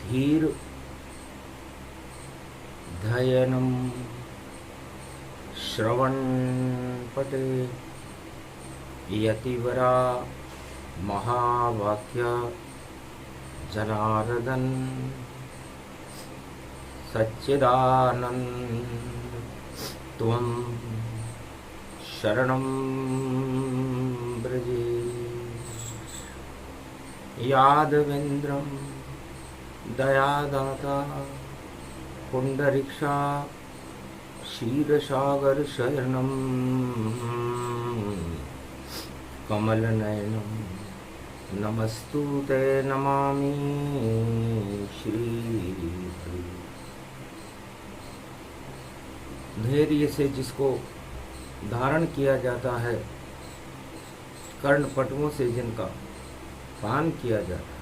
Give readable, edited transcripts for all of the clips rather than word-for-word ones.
धीर धयनम श्रवण पटे यतिवरा महावाक्य जनार्दन सच्चिदानंद त्वं शरणं ब्रजे यादवेन्द्रं दयादाता पुंडरीक्षा क्षीरसागर शरणं कमलनयनं नमस्तुते नमामि श्री। धैर्य से जिसको धारण किया जाता है, कर्णपटुओं से जिनका पान किया जाता है,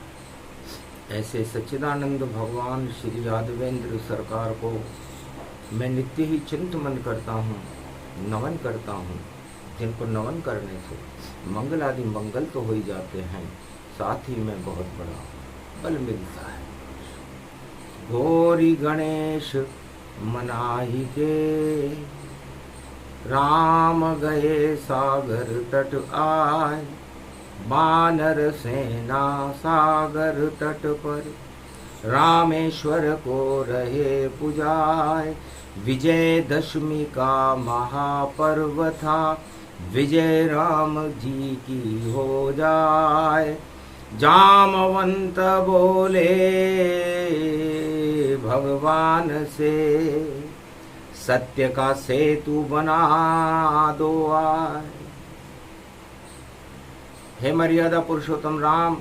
ऐसे सच्चिदानंद भगवान श्री यादवेंद्र सरकार को मैं नित्य ही चिंतन करता हूँ, नमन करता हूँ, जिनको नमन करने से मंगल आदि मंगल तो हो ही जाते हैं, साथ ही में बहुत बड़ा बल मिलता है। गौरी गणेश मनाही के राम गए सागर तट आए, बानर सेना सागर तट पर रामेश्वर को रहे पुजाए। विजय दशमी का महापर्व था, विजय राम जी की हो जाए। जामवंत बोले भगवान से, सत्य का सेतु बना दो आए। हे मर्यादा पुरुषोत्तम राम,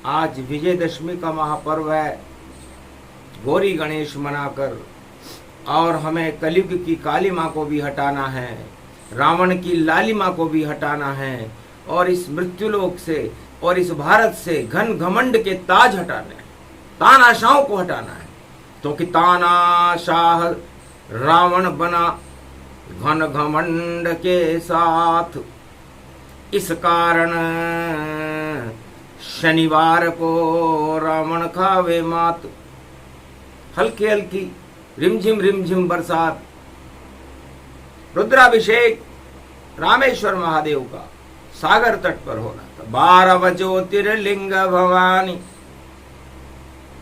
आज विजयदशमी का महापर्व है। गौरी गणेश मनाकर और हमें कलयुग की काली माँ को भी हटाना है, रावण की लालिमा को भी हटाना है, और इस मृत्युलोक से और इस भारत से घन घमंड के ताज हटाने हैं, तानाशाहों को हटाना है। तो कि तानाशाह रावण बना घन घमंड के साथ, इस कारण शनिवार को रावण खावे मात। हल्की हल्की रिमझिम बरसात, रुद्राभिषेक रामेश्वर महादेव का सागर तट पर हो रहा था। 12 ज्योतिर्लिंग भवानी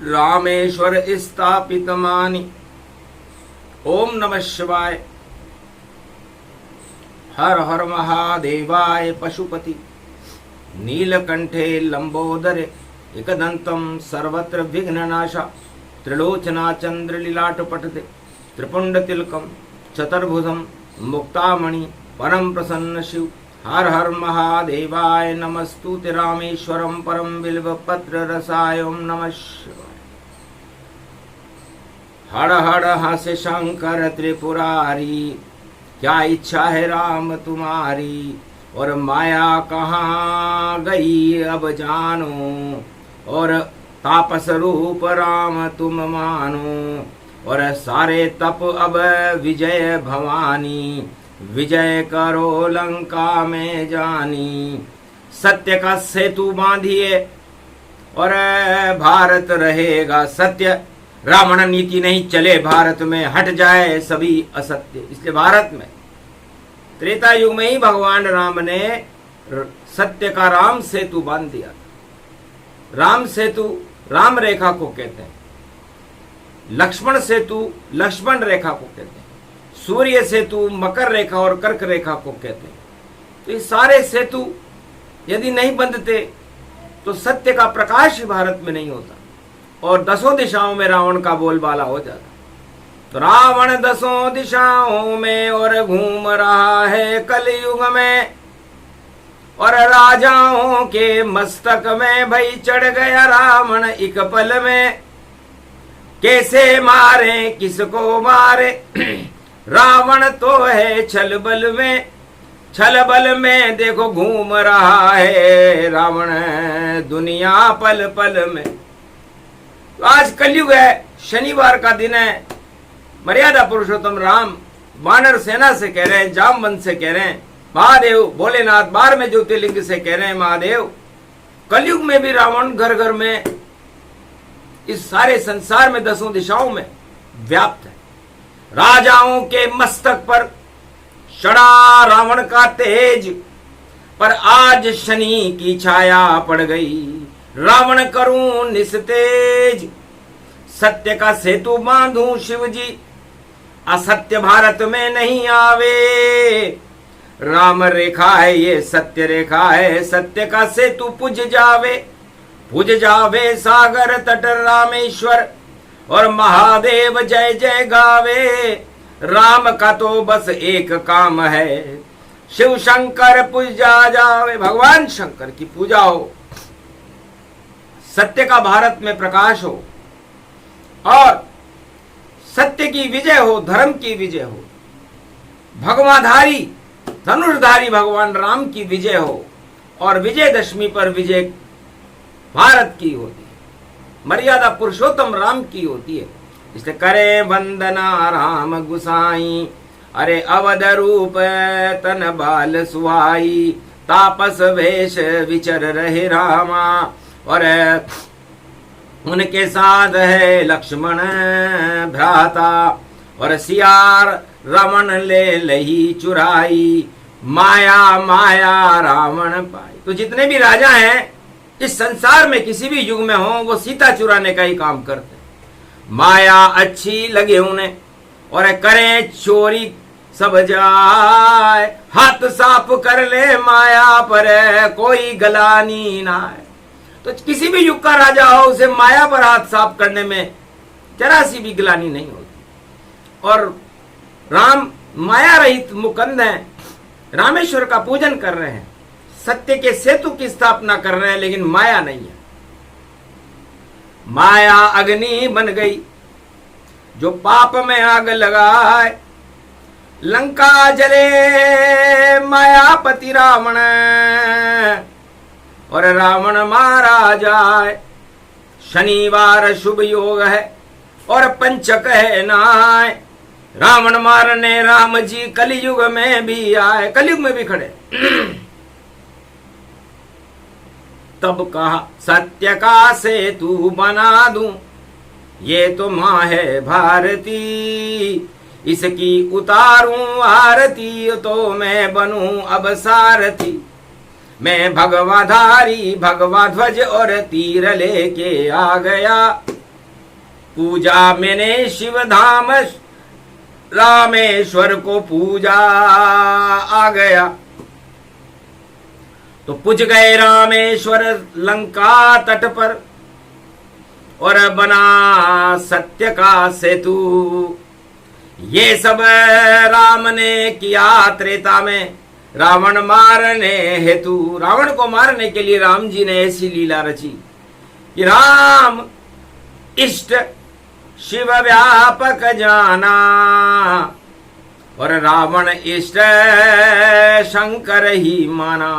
रामेश्वर स्थापित मानी। ओम नमः शिवाय, हर हर महादेवाय पशुपति नीलकंठे लंबोदरे एकदंतम सर्वत्र विघ्ननाशा। त्रिलोचना चंद्रलीलाट पठते त्रिपुंड तिलकम चतुर्भुजम मुक्तामणि परम प्रसन्न शिव। हर हर महादेवाय नमस्तुते रामेश्वरम परम बिल्व पत्र रसाय। ओम नमः शिवाय। हर हर हास्य शंकर त्रिपुरारी, क्या इच्छा है राम तुम्हारी, और माया कहाँ गई अब जानो, और तापस रूप राम तुम मानो, और सारे तप अब विजय भवानी, विजय करो लंका में जानी। सत्य का सेतु बांधिए और भारत रहेगा सत्य। रावण नीति नहीं चले भारत में, हट जाए सभी असत्य। इसलिए भारत में त्रेता युग में ही भगवान राम ने सत्य का राम सेतु बांध दिया था। राम सेतु राम रेखा को कहते हैं, लक्ष्मण सेतु लक्ष्मण रेखा को कहते हैं, सूर्य सेतु मकर रेखा और कर्क रेखा को कहते हैं। तो ये सारे सेतु यदि नहीं बंधते तो सत्य का प्रकाश ही भारत में नहीं होता, और 10 दिशाओं में रावण का बोलबाला हो जाता। तो रावण 10 दिशाओं में और घूम रहा है कलयुग में, और राजाओं के मस्तक में भई चढ़ गया रावण एक पल में। कैसे मारे किसको मारे, रावण तो है छल बल में, छल बल में देखो घूम रहा है रावण दुनिया पल पल में। तो आज कलयुग है, शनिवार का दिन है। मर्यादा पुरुषोत्तम राम वानर सेना से कह रहे हैं, जामवंत से कह रहे हैं महादेव, भोलेनाथ 12वें ज्योतिर्लिंग से कह रहे हैं महादेव, कलयुग में भी रावण घर घर में इस सारे संसार में 10 दिशाओं में व्याप्त है। राजाओं के मस्तक पर चढ़ा रावण का तेज, पर आज शनि की छाया पड़ गई, रावण करूं निस्तेज। सत्य का सेतु बांधूं शिव जी, असत्य भारत में नहीं आवे। राम रेखा है ये सत्य रेखा है, सत्य का सेतु पुज जावे सागर तट रामेश्वर, और महादेव जय जय गावे। राम का तो बस एक काम है, शिव शंकर पूजा जावे। भगवान शंकर की पूजा हो, सत्य का भारत में प्रकाश हो, और सत्य की विजय हो, धर्म की विजय हो, भगवाधारी धनुषधारी भगवान राम की विजय हो, और विजयदशमी पर विजय भारत की होती है, मर्यादा पुरुषोत्तम राम की होती है। इसलिए करे वंदना राम गुसाई, अरे अवध रूप तन बाल सुहाई। तापस वेश विचर रहे रामा, और उनके साथ है लक्ष्मण भ्राता, और सियार रावण ले लही चुराई। माया माया रावण पाई। तो जितने भी राजा हैं इस संसार में किसी भी युग में हो, वो सीता चुराने का ही काम करते हैं। माया अच्छी लगे उन्हें, और करें चोरी सब जाए। हाथ साफ कर ले माया पर कोई गलानी ना है। तो किसी भी युग का राजा हो, उसे माया पर हाथ साफ करने में जरा सी भी गिलानी नहीं होती। और राम माया रहित मुकंद हैं, रामेश्वर का पूजन कर रहे हैं, सत्य के सेतु की स्थापना कर रहे हैं, लेकिन माया नहीं है। माया अग्नि बन गई जो पाप में आग लगाए। लंका जले मायापति रावण, और रावण मारा जाए। शनिवार शुभ योग है और पंचक है नाय। रावण मारने राम जी कलयुग में भी आए, कलयुग में भी खड़े। तब कहा सत्य का सेतु बना दूं, ये तो मां है भारती। इसकी उतारूं आरती, तो मैं बनूं अब सारथी। मैं भगवाधारी भगवा ध्वज और तीर लेके आ गया। पूजा मैंने शिव धाम रामेश्वर को पूजा आ गया। तो पुज गए रामेश्वर लंका तट पर, और बना सत्य का सेतु। ये सब राम ने किया त्रेता में, रावण मारने हेतु। रावण को मारने के लिए राम जी ने ऐसी लीला रची कि राम इष्ट शिव व्यापक जाना, और रावण इष्ट शंकर ही माना।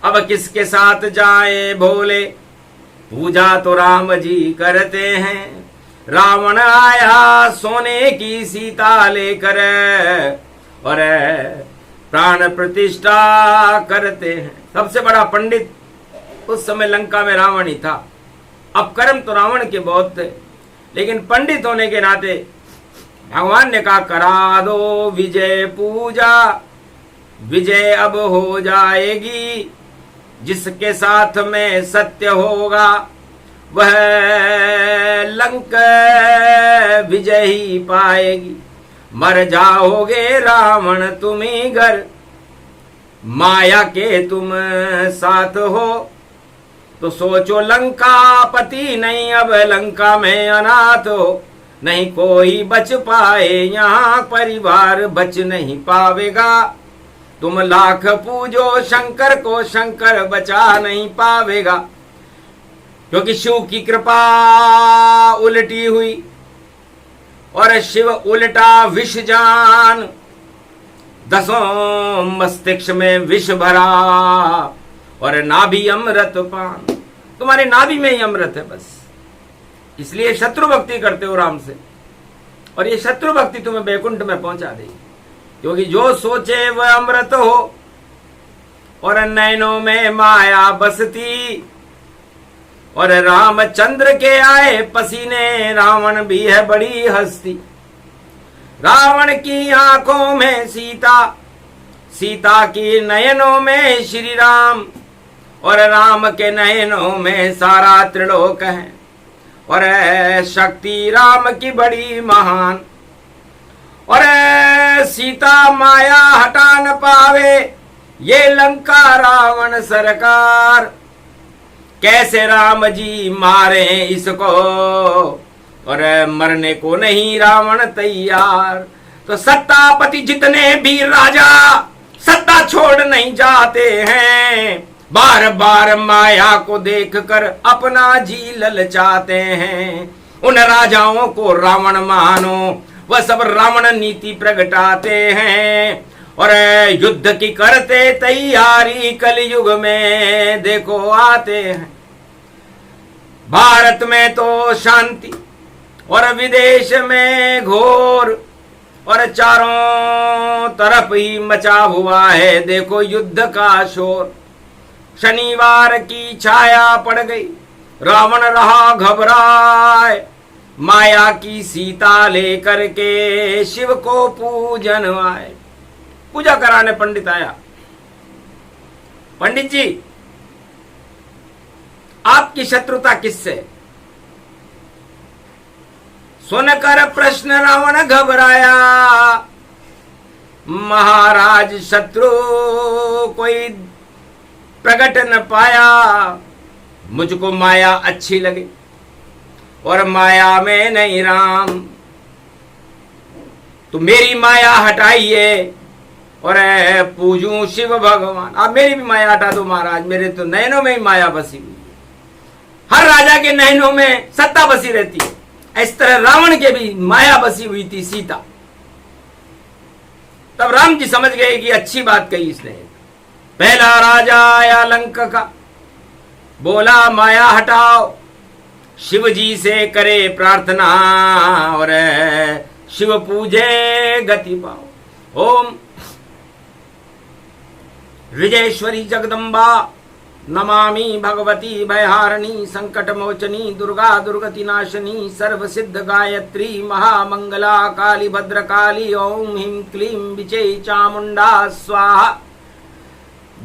अब किसके साथ जाए भोले, पूजा तो राम जी करते हैं। रावण आया सोने की सीता लेकर, और प्राण प्रतिष्ठा करते हैं। सबसे बड़ा पंडित उस समय लंका में रावण ही था। अब कर्म तो रावण के बहुत थे, लेकिन पंडित होने के नाते भगवान ने कहा करा दो विजय पूजा। विजय अब हो जाएगी, जिसके साथ में सत्य होगा वह लंक विजय ही पाएगी। मर जाओगे रावण तुम ही घर, माया के तुम साथ हो। तो सोचो लंका पति नहीं, अब लंका में अनाथ हो। नहीं कोई बच पाए यहाँ, परिवार बच नहीं पावेगा। तुम लाख पूजो शंकर को, शंकर बचा नहीं पावेगा। क्योंकि शिव की कृपा उल्टी हुई, और शिव उल्टा विष जान। 10 मस्तिष्क में विष भरा, और नाभि अमृत पान। तुम्हारे नाभि में ही अमृत है बस। इसलिए शत्रु भक्ति करते हो राम से, और ये शत्रु भक्ति तुम्हें बैकुंठ में पहुंचा देगी। क्योंकि जो सोचे वह अमृत हो, और नैनों में माया बसती। और रामचंद्र के आए पसीने, रावण भी है बड़ी हस्ती। रावण की आंखों में सीता, सीता की नयनों में श्री राम, और राम के नयनों में सारा त्रिलोक है। और शक्ति राम की बड़ी महान, और सीता माया हटा न पावे, ये लंका रावण सरकार। कैसे राम जी मारे इसको, और मरने को नहीं रावण तैयार। तो सत्तापति जितने भी राजा सत्ता छोड़ नहीं जाते हैं, बार बार माया को देखकर अपना जी ललचाते हैं। उन राजाओं को रावण मानो, वह सब रावण नीति प्रगटाते हैं। और युद्ध की करते तैयारी कलयुग में देखो आते हैं। भारत में तो शांति और विदेश में घोर, और चारों तरफ ही मचा हुआ है देखो युद्ध का शोर। शनिवार की छाया पड़ गई, रावण रहा घबराए, माया की सीता लेकर के शिव को पूजन आए। पूजा कराने पंडित आया। पंडित जी, आपकी शत्रुता किससे? सुनकर प्रश्न रावण घबराया, महाराज शत्रु कोई प्रकट न पाया, मुझको माया अच्छी लगी और माया में नहीं राम। तो मेरी माया हटाइए और पूजूं शिव भगवान। आप मेरी भी माया हटा दो महाराज, मेरे तो नयनों में ही माया बसी हुई है। हर राजा के नयनों में सत्ता बसी रहती है, इस तरह रावण के भी माया बसी हुई थी सीता। तब राम जी समझ गए कि अच्छी बात कही इसने। पहला राजा आया लंका का, बोला माया हटाओ, शिव जी से करे प्रार्थना और शिव पूजे गति पाओ। ओम विजयेश्वरी जगदम्बा नमामि भगवती भयहारिणी संकट मोचनी दुर्गा दुर्गति नाशनी सर्व सिद्ध गायत्री महामंगला काली भद्रकाली ओम ह्रीं क्लीं विजय चामुंडा स्वाहा।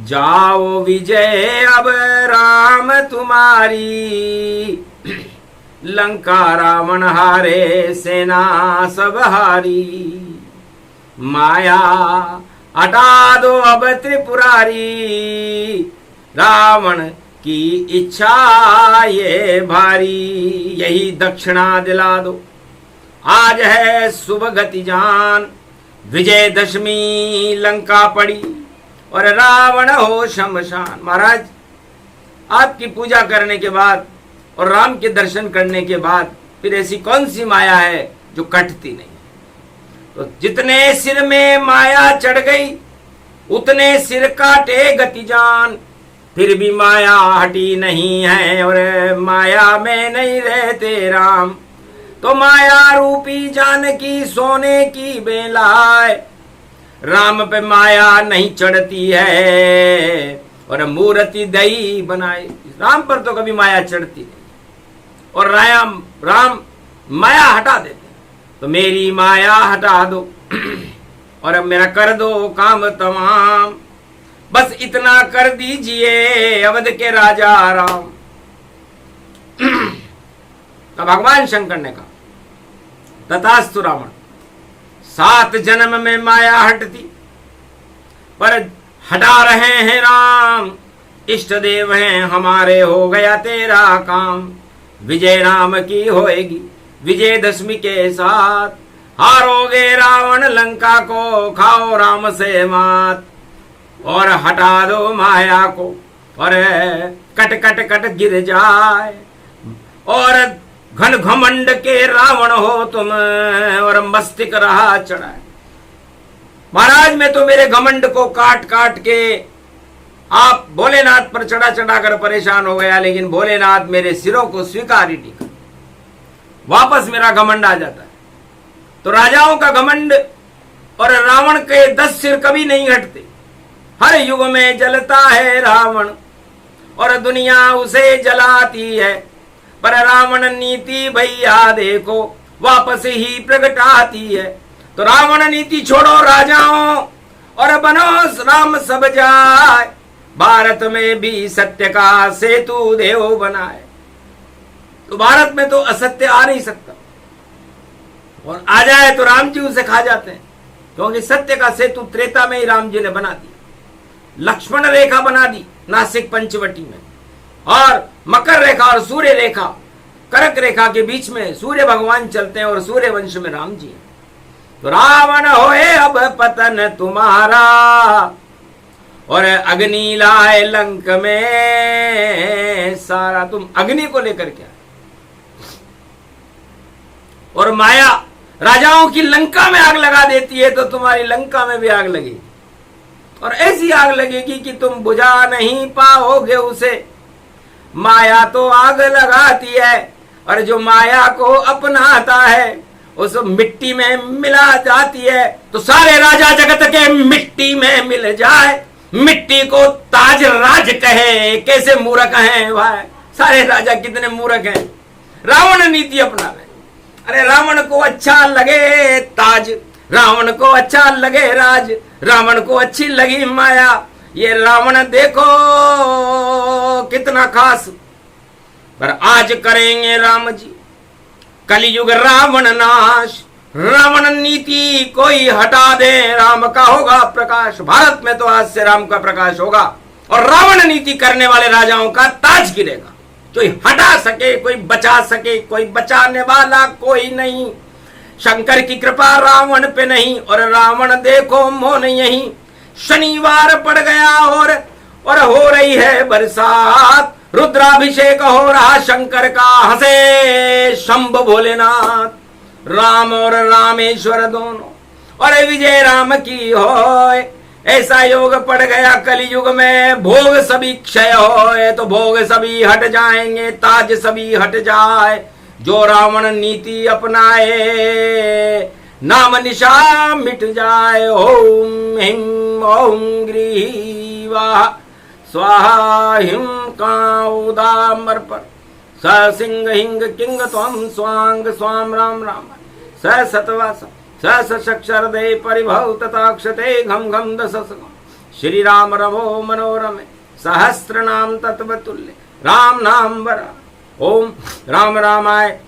जाओ विजय अब राम तुम्हारी, लंका रावण हारे सेना सब हारी। माया हटा दो अब त्रिपुरारी, रावण की इच्छा ये भारी। यही दक्षिणा दिला दो, आज है शुभ गति जान। विजयदशमी लंका पड़ी और रावण हो शमशान। महाराज, आपकी पूजा करने के बाद और राम के दर्शन करने के बाद फिर ऐसी कौन सी माया है जो कटती नहीं? तो जितने सिर में माया चढ़ गई उतने सिर काटे गति जान। फिर भी माया हटी नहीं है और माया में नहीं रहते राम। तो माया रूपी जानकी सोने की बेलाए, राम पे माया नहीं चढ़ती है और मूर्ति दही बनाए। राम पर तो कभी माया चढ़ती नहीं और राम माया हटा देते। तो मेरी माया हटा दो और अब मेरा कर दो काम तमाम। बस इतना कर दीजिए अवध के राजा राम। तो भगवान शंकर ने कहा तथास्तु रावण, 7 जन्म में माया हटती, पर हटा रहे हैं राम। इष्ट देव हैं हमारे, हो गया तेरा काम। विजय राम की होएगी विजयदशमी के साथ, हारोगे रावण लंका को, खाओ राम से मात। और हटा दो माया को और कट कट कट गिर जाए। और घन घमंड के रावण हो तुम और मस्तिष्क रहा चढ़ाए। महाराज, मैं तो मेरे घमंड को काट काट के आप भोलेनाथ पर चढ़ा चढ़ा कर परेशान हो गया, लेकिन भोलेनाथ मेरे सिरों को स्वीकार ही नहीं कर, वापस मेरा घमंड आ जाता है। तो राजाओं का घमंड और रावण के 10 सिर कभी नहीं हटते। हर युग में जलता है रावण और दुनिया उसे जलाती है। पर रावण नीति भैया देखो वापस ही प्रगटाती है। तो रावण नीति छोड़ो राजाओं और बनो राम सब जाए, भारत में भी सत्य का सेतु देव बनाए। तो भारत में तो असत्य आ नहीं सकता, और आ जाए तो राम जी उसे खा जाते हैं, क्योंकि सत्य का सेतु त्रेता में ही राम जी ने बना दिया। लक्ष्मण रेखा बना दी नासिक पंचवटी में, और मकर रेखा और सूर्य रेखा कर्क रेखा के बीच में सूर्य भगवान चलते हैं, और सूर्य वंश में राम जी हैं। तो रावण होए अब पतन तुम्हारा, और अग्नि लाए लंक में सारा। तुम अग्नि को लेकर क्या, और माया राजाओं की लंका में आग लगा देती है, तो तुम्हारी लंका में भी आग लगेगी, और ऐसी आग लगेगी कि तुम बुझा नहीं पाओगे उसे। माया तो आग लगाती है, और जो माया को अपनाता है उस मिट्टी में मिला जाती है। तो सारे राजा जगत के मिट्टी में मिल जाए, मिट्टी को ताज राज कहे, कैसे मूर्ख हैं भाई, सारे राजा कितने मूर्ख हैं। रावण नीति अपना रहे। अरे रावण को अच्छा लगे ताज, रावण को अच्छा लगे राज, रावण को अच्छी लगी माया। ये रावण देखो कितना खास, पर आज करेंगे राम जी कलयुग रावण नाश। रावण नीति कोई हटा दे, राम का होगा प्रकाश। भारत में तो आज से राम का प्रकाश होगा, और रावण नीति करने वाले राजाओं का ताज गिरेगा। कोई हटा सके, कोई बचा सके, कोई बचाने वाला कोई नहीं। शंकर की कृपा रावण पे नहीं, और रावण देखो मौन यही। शनिवार पड़ गया और हो रही है बरसात, रुद्राभिषेक हो रहा शंकर का, हंसे शंभ भोलेनाथ। राम और रामेश्वर दोनों, और विजय राम की होए। ऐसा योग पड़ गया कलयुग में, भोग सभी क्षय होए। तो भोग सभी हट जाएंगे, ताज सभी हट जाए। जो रावण नीति अपनाए, नाम निशा मिट जाए। ओम हिम ओम ग्रीवा स्वाहा हिम काउदामर्पण स सिंह हिंग किंग त्वं स्वांग स्वाम राम राम स सतवास स सक्षर दे परिभव तथाक्षते घम घम दशसम। श्री राम रमो मनोरमे सहस्त्र नाम तत्वतुल्य राम नाम वरा। ओम राम रामाय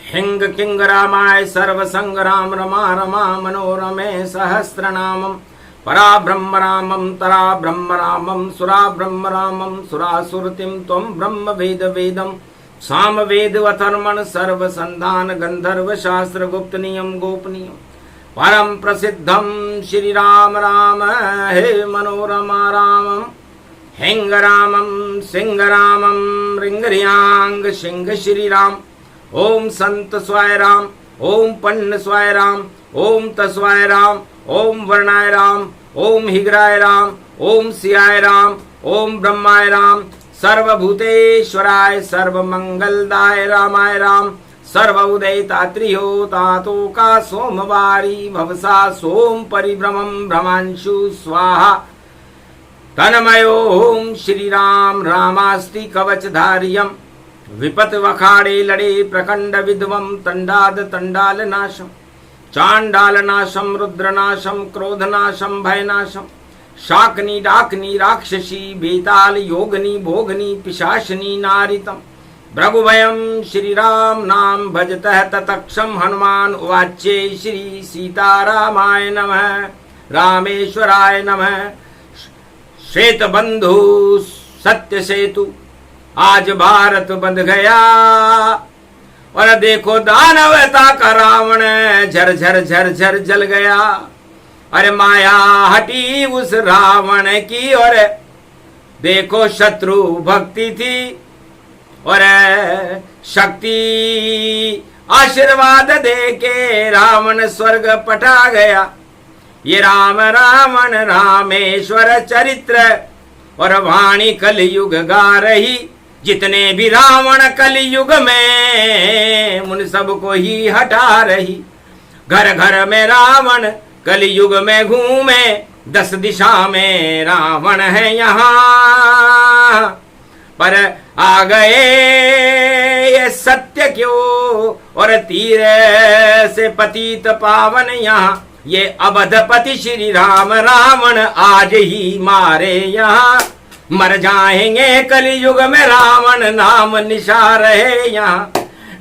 हिंग किंग रामाय सर्व संग राम रमा रमा मनोरमे सहस्त्र नामम। परा ब्रह्म रामम तरा ब्रह्म रामम सुरा ब्रह्म रामम सुरासुरतिम त्वं ब्रह्म वेद वेदम। साम वेद वथर्मण सर्व संधान गंधर्व शास्त्र गुप्त नियम गोपनीयम। परम प्रसिद्धम श्री राम राम हे मनोरमा रामम। हिंग रामम सिंह रामम रिंगरियांग सिंह श्री राम। ओम संत स्वाय राम, ओम पन्न स्वाय राम, ओम तस्वाय राम, ओम वर्णाय राम, ओम हिग्राय राम, ओम सियाय राम, ओम ब्रह्माय राम, सर्वभूतेश्वराय सर्वमंगलदाय रामाय राम। सर्व उदयता त्रिहोतातो का सोमवारी भवसा सोम परिभ्रमं भ्रमांशु स्वाहा। तन्मयो ओम श्री राम रामास्ति कवचधारियम। विपत वखाड़े लड़े प्रखंड विध्वम तंडाद तंडाल नाशम। चांडाल नाशम रुद्र नाशम क्रोध नाशम भय नाशम। शाकनी डाकनी राक्षसी बेताल योगनी भोगनी पिशाचनी नारितम। भृगुभयम श्री राम नाम भजतः ततक्षम। हनुमान उवाच्ये श्री सीतारामाय नमः रामेश्वराय नमः। श्वेत बंधु सत्य सेतु आज भारत बंध गया। और देखो दानवता का रावण झर झर झर झर जल गया। अरे माया हटी उस रावण की, और देखो शत्रु भक्ति थी और शक्ति आशीर्वाद दे के रावण स्वर्ग पटा गया। ये राम रावण रामेश्वर चरित्र और वाणी कलयुग गा रही। जितने भी रावण कलयुग में उन सबको ही हटा रही। घर घर में रावण कलयुग में घूमे, 10 दिशा में रावण है यहाँ। यहाँ, पर आ गए ये सत्य क्यों, और तीर से पतित पावन यहाँ, ये अवधपति श्री राम रावण आज ही मारे यहाँ। मर जाएंगे कलयुग में रावण नाम निशान रहे यहाँ,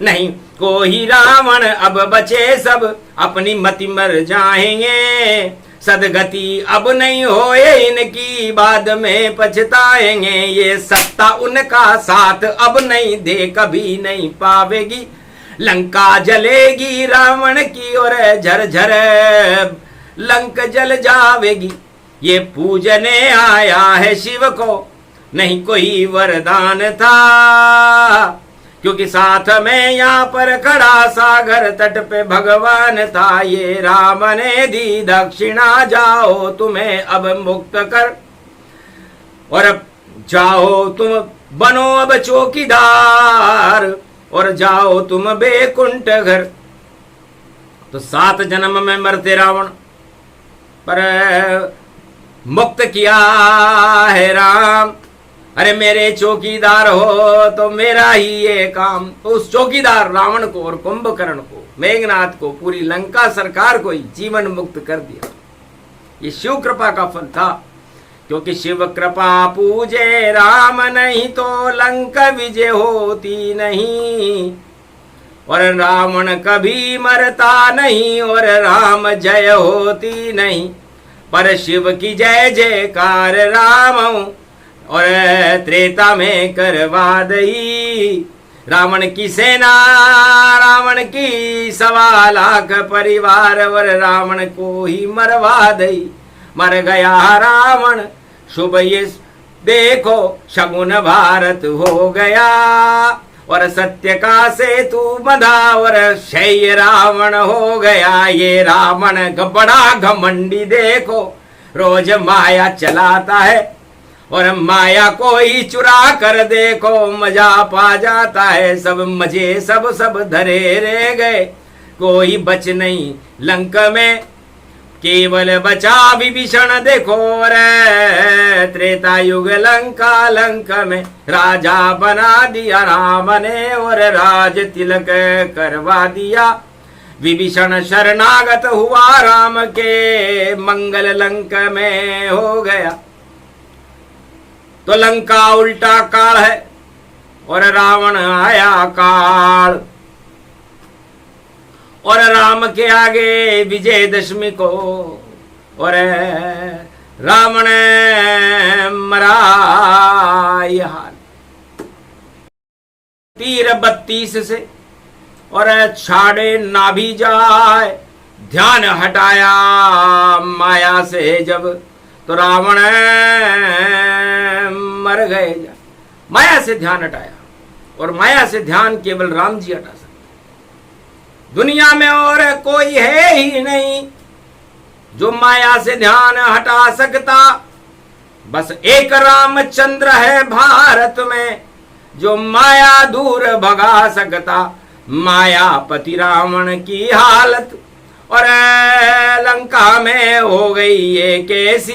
नहीं कोई रावण अब बचे सब अपनी मति मर जाएंगे। सदगति अब नहीं होए इनकी बाद में पछताएंगे, ये सत्ता उनका साथ अब नहीं दे कभी नहीं पावेगी। लंका जलेगी रावण की और झरझर लंक जल जावेगी। ये पूजने आया है शिव को नहीं कोई वरदान था, क्योंकि साथ में यहाँ पर खड़ा सागर तट पे भगवान था। ये राम ने दी दक्षिणा, जाओ तुम्हें अब मुक्त कर, और अब जाओ तुम बनो अब चौकीदार, और जाओ तुम बेकुंठ घर। तो 7 जन्म में मरते रावण पर मुक्त किया है राम। अरे मेरे चौकीदार हो तो मेरा ही ये काम। तो उस चौकीदार रावण को और कुंभकर्ण को, मेघनाथ को, पूरी लंका सरकार को ही जीवन मुक्त कर दिया। ये शिव कृपा का फल था, क्योंकि शिव कृपा पूजे राम नहीं तो लंका विजय होती नहीं, और रावण कभी मरता नहीं और राम जय होती नहीं। पर शिव की जय जयकार राम और त्रेता में करवा दई। रावण की सेना, रावण की 1.25 लाख परिवार, और रावण को ही मरवा दई। मर गया रावण शुभ ये देखो शगुन भारत हो गया, और सत्य का सेतु बंधा और शय रावण हो गया। ये रावण बड़ा घमंडी देखो रोज माया चलाता है, और माया को ही चुरा कर देखो मजा पा जाता है। सब मजे सब धरे रह गए, कोई बच नहीं लंक में, केवल बचा विभीषण देखो रे। त्रेता युग लंक में राजा बना दिया राम ने, और राज तिलक करवा दिया। विभीषण शरणागत हुआ राम के, मंगल लंक में हो गया। तो लंका उल्टा काल है और रावण आया काल, और राम के आगे विजयदशमी को, और रावण मरा ये हाल। तीर 32 से और छाड़े ना भी जाए, ध्यान हटाया माया से जब, तो रावण मर गए। माया से ध्यान हटाया, और माया से ध्यान केवल राम जी हटा सकते। दुनिया में और कोई है ही नहीं जो माया से ध्यान हटा सकता। बस एक रामचंद्र है भारत में जो माया दूर भगा सकता। मायापति रावण की हालत और लंका में हो गई ये कैसी।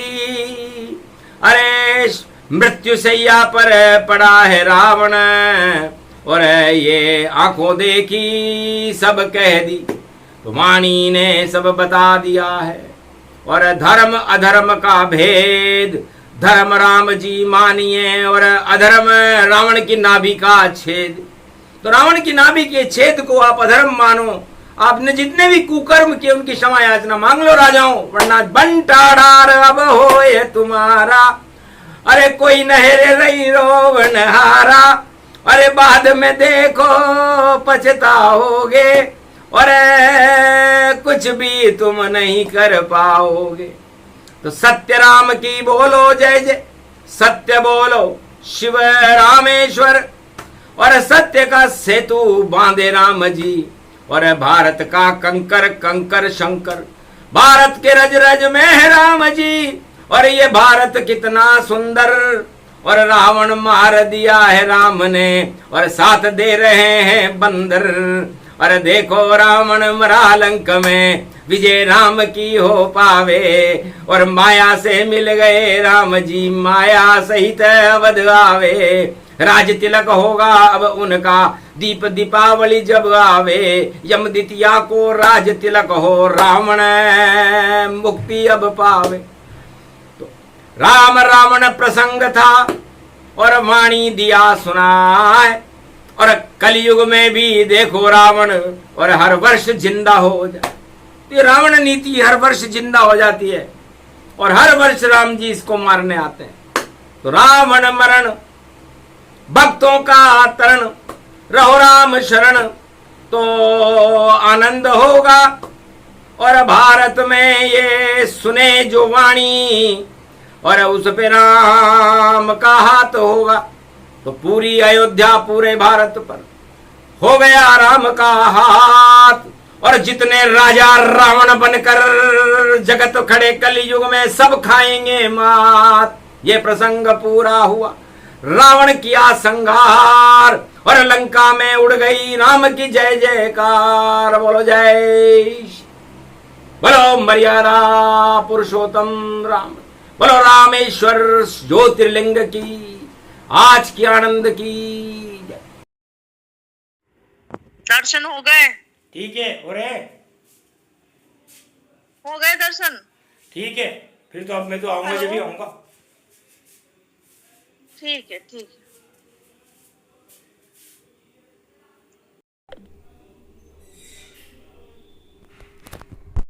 अरे मृत्युशैया पर पड़ा है रावण, और ये आंखों देखी सब कह दी, तो वाणी ने सब बता दिया है। और धर्म अधर्म का भेद धर्म राम जी मानिए, और अधर्म रावण की नाभि का छेद। तो रावण की नाभि के छेद को आप अधर्म मानो। आपने जितने भी कुकर्म किए उनकी क्षमा याचना मांग लो राजाओं, वरना बंटाढ़ार अब होए तुम्हारा। अरे कोई नहरे रही रोवन हारा, अरे बाद में देखो पछताओगे, और कुछ भी तुम नहीं कर पाओगे। तो सत्य राम की बोलो जय जय, सत्य बोलो शिव रामेश्वर, और सत्य का सेतु बांधे राम जी, और भारत का कंकर कंकर शंकर। भारत के रज रज में है राम जी, और ये भारत कितना सुंदर। और रावण मार दिया है राम ने, और साथ दे रहे हैं बंदर। और देखो रावण मरा लंक में, विजय राम की हो पावे। और माया से मिल गए राम जी, माया सहित अवध आवे। राज तिलक होगा अब उनका, दीप दीपावली जब आवे। यम द्वितीया को राज तिलक हो, रावण मुक्ति अब पावे। तो राम रावण प्रसंग था और वाणी दिया सुनाए। और कलयुग में भी देखो रावण और हर वर्ष जिंदा हो जाए। तो रावण नीति हर वर्ष जिंदा हो जाती है और हर वर्ष राम जी इसको मारने आते हैं। तो रावण मरण भक्तों का तरण, रहो राम शरण तो आनंद होगा। और भारत में ये सुने जो वाणी, और उस पे राम का हाथ होगा। तो पूरी अयोध्या पूरे भारत पर हो गया राम का हाथ। और जितने राजा रावण बनकर जगत खड़े कलयुग में, सब खाएंगे मात। ये प्रसंग पूरा हुआ, रावण किया संहार और लंका में उड़ गई राम की जय जयकार। बोलो जय, बोलो मर्यादा पुरुषोत्तम राम, बोलो रामेश्वर ज्योतिर्लिंग की आज की आनंद की जय। दर्शन हो गए? ठीक है, हो रहे हो गए दर्शन? ठीक है, फिर तो अब मैं तो आऊंगा जब भी आऊंगा। ठीक है, ठीक है।